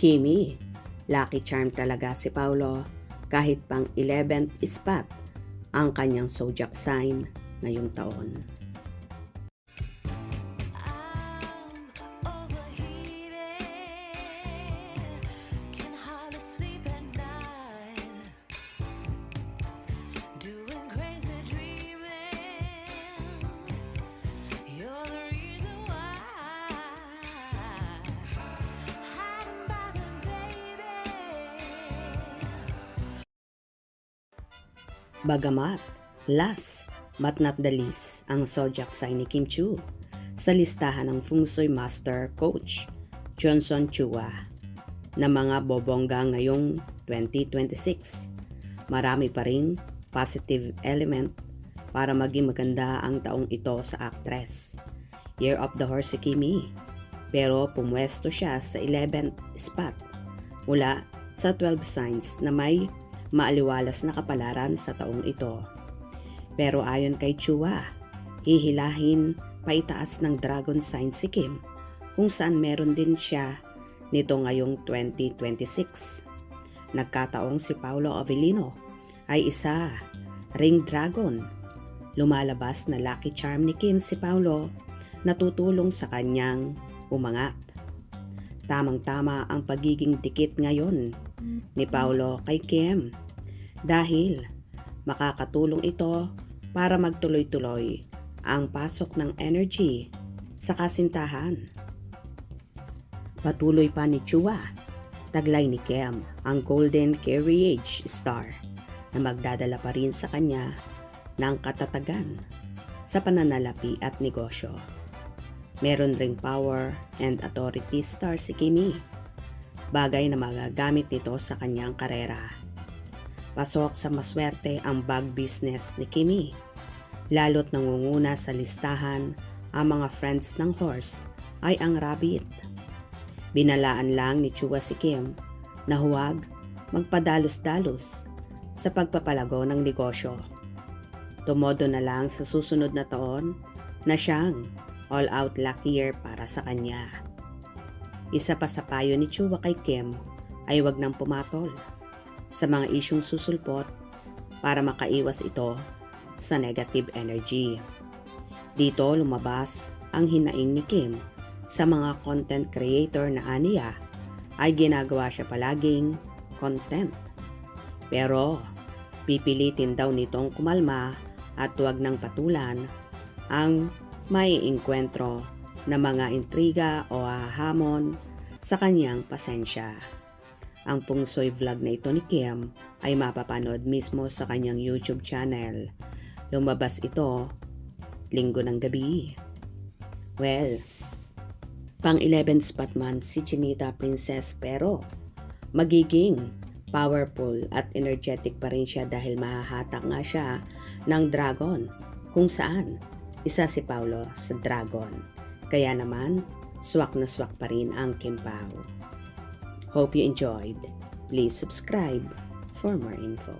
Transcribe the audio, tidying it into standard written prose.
Kimi, lucky charm talaga si Paulo kahit pang 11th spot ang kanyang zodiac sign ngayong taon. Bagamat last but not the least ang zodiac sign ni Kim Chiu sa listahan ng Feng Shui Master Coach Johnson Chua na mga bobongga ngayong 2026. Marami pa ring positive element para maging maganda ang taong ito sa actress. Year of the Horse si Kimi, pero pumwesto siya sa 11th spot mula sa 12 signs na may maaliwalas na kapalaran sa taong ito. Pero ayon kay Chua, hihilahin paitaas ng dragon sign si Kim kung saan meron din siya nito ngayong 2026. Nagkataong si Paulo Avellino ay isa ring dragon. Lumalabas na lucky charm ni Kim si Paulo na tutulong sa kanyang umangat. Tamang-tama ang pagiging dikit ngayon ni Paulo kay Kim dahil makakatulong ito para magtuloy-tuloy ang pasok ng energy sa kasintahan. Patuloy pa ni Chua, taglay ni Kim ang Golden Carriage Star na magdadala pa rin sa kanya ng katatagan sa pananalapi at negosyo. Meron ring power and authority star si Kimi, bagay na magagamit nito sa kanyang karera. Pasok sa maswerte ang bag business ni Kimi, lalo't nangunguna sa listahan ang mga friends ng horse ay ang rabbit. Binalaan lang ni Chua si Kim na huwag magpadalos-dalos sa pagpapalago ng negosyo. Tumodo na lang sa susunod na taon na siyang all-out lucky year para sa kanya. Isa pa sa payo ni Chua kay Kim ay wag nang pumatol sa mga isyong susulpot para makaiwas ito sa negative energy. Dito lumabas ang hinaing ni Kim sa mga content creator na aniya ay ginagawa siya palaging content. Pero pipilitin daw nitong kumalma at huwag nang patulan ang may engkwentro na mga intriga o hamon sa kanyang pasensya. Ang Feng Shui vlog na ito ni Kim ay mapapanood mismo sa kanyang YouTube channel. Lumabas ito Linggo ng gabi. Well, pang 11 spot man si Chinita Princess pero magiging powerful at energetic pa rin siya dahil mahahatak nga siya ng dragon kung saan isa si Paulo sa dragon. Kaya naman, swak na swak pa rin ang Kim Pao. Hope you enjoyed. Please subscribe for more info.